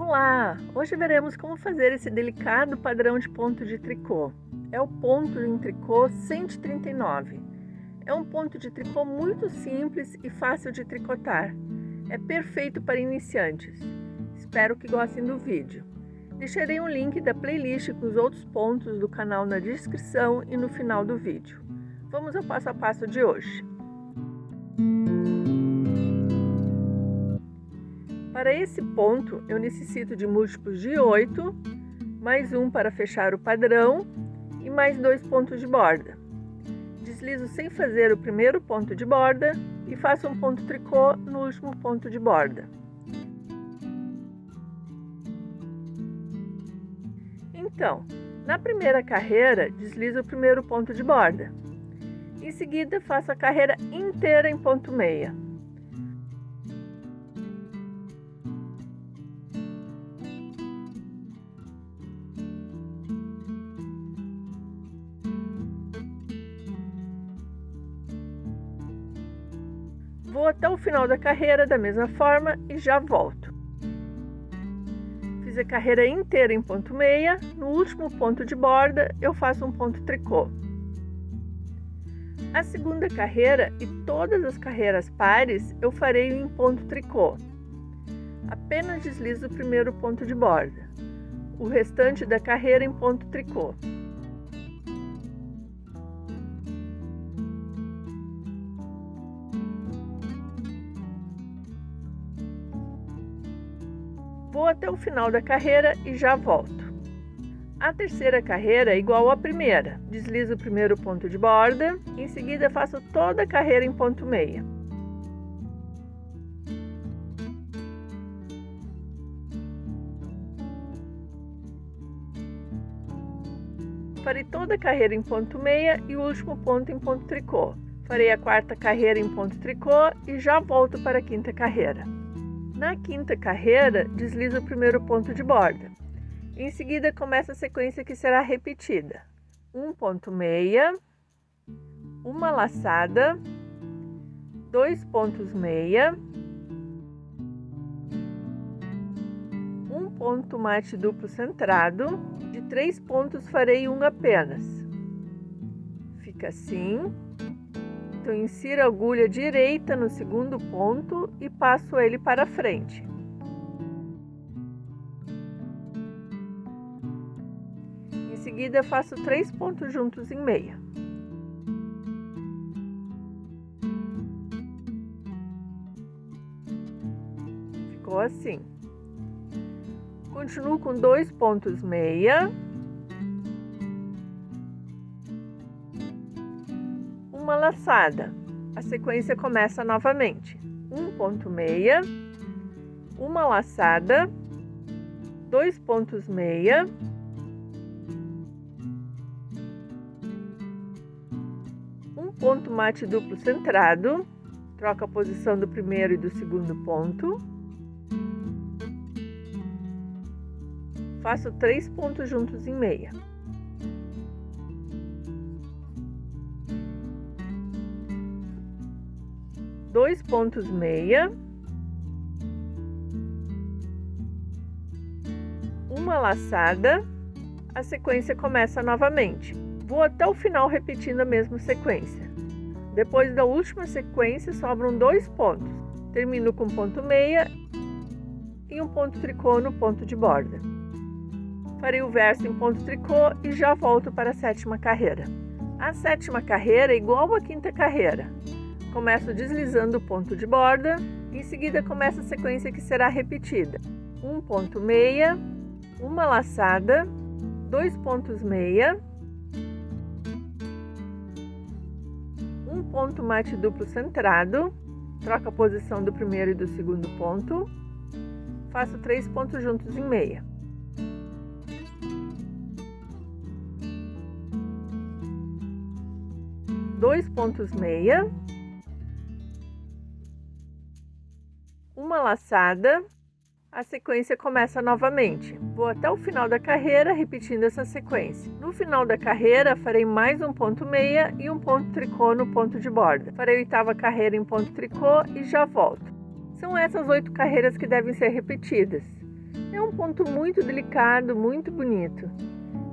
Olá! Hoje veremos como fazer esse delicado padrão de ponto de tricô. É o ponto em tricô 139. É um ponto de tricô muito simples e fácil de tricotar. É perfeito para iniciantes. Espero que gostem do vídeo. Deixarei um link da playlist com os outros pontos do canal na descrição e no final do vídeo. Vamos ao passo a passo de hoje. Para esse ponto, eu necessito de múltiplos de 8, mais um para fechar o padrão e mais 2 pontos de borda. Deslizo sem fazer o primeiro ponto de borda e faço um ponto tricô no último ponto de borda. Então, na primeira carreira, deslizo o primeiro ponto de borda. Em seguida, faço a carreira inteira em ponto meia. Vou até o final da carreira da mesma forma e já volto. Fiz a carreira inteira em ponto meia, no último ponto de borda eu faço um ponto tricô. A segunda carreira e todas as carreiras pares eu farei em ponto tricô. Apenas deslizo o primeiro ponto de borda. O restante da carreira em ponto tricô. Vou até o final da carreira e já volto. A terceira carreira é igual à primeira. Deslizo o primeiro ponto de borda, em seguida faço toda a carreira em ponto meia. Farei toda a carreira em ponto meia e o último ponto em ponto tricô. Farei a quarta carreira em ponto tricô e já volto para a quinta carreira. Na quinta carreira, deslizo o primeiro ponto de borda. Em seguida, começa a sequência que será repetida. Um ponto meia, uma laçada, 2 pontos meia, um ponto mate duplo centrado, de 3 pontos farei um apenas. Fica assim. Então, insiro a agulha direita no segundo ponto e passo ele para frente. Em seguida, faço 3 pontos juntos em meia. Ficou assim. Continuo com 2 pontos meia. Uma laçada. A sequência começa novamente. Um ponto meia, uma laçada, 2 pontos meia, um ponto mate duplo centrado, troca a posição do primeiro e do segundo ponto, faço 3 pontos juntos em meia. Dois pontos meia, uma laçada, a sequência começa novamente. Vou até o final repetindo a mesma sequência. Depois da última sequência sobram 2 pontos. Termino com ponto meia e um ponto tricô no ponto de borda. Farei o verso em ponto tricô e já volto para a sétima carreira. A sétima carreira é igual à quinta carreira. Começo deslizando o ponto de borda, em seguida começa a sequência que será repetida. Um ponto meia, uma laçada, 2 pontos meia, um ponto mate duplo centrado, troca a posição do primeiro e do segundo ponto, faço 3 pontos juntos em meia. Dois pontos meia, uma laçada, a sequência começa novamente. Vou até o final da carreira repetindo essa sequência. No final da carreira, farei mais um ponto meia e um ponto tricô no ponto de borda. Farei a oitava carreira em ponto tricô e já volto. São essas 8 carreiras que devem ser repetidas. É um ponto muito delicado, muito bonito.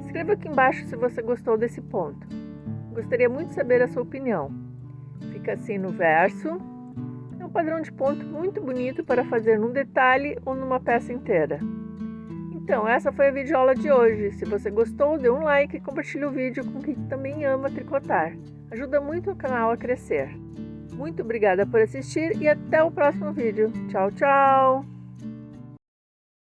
Escreva aqui embaixo se você gostou desse ponto. Gostaria muito de saber a sua opinião. Fica assim no verso. É um padrão de ponto muito bonito para fazer num detalhe ou numa peça inteira. Então, essa foi a videoaula de hoje. Se você gostou, dê um like e compartilhe o vídeo com quem também ama tricotar. Ajuda muito o canal a crescer. Muito obrigada por assistir e até o próximo vídeo. Tchau, tchau!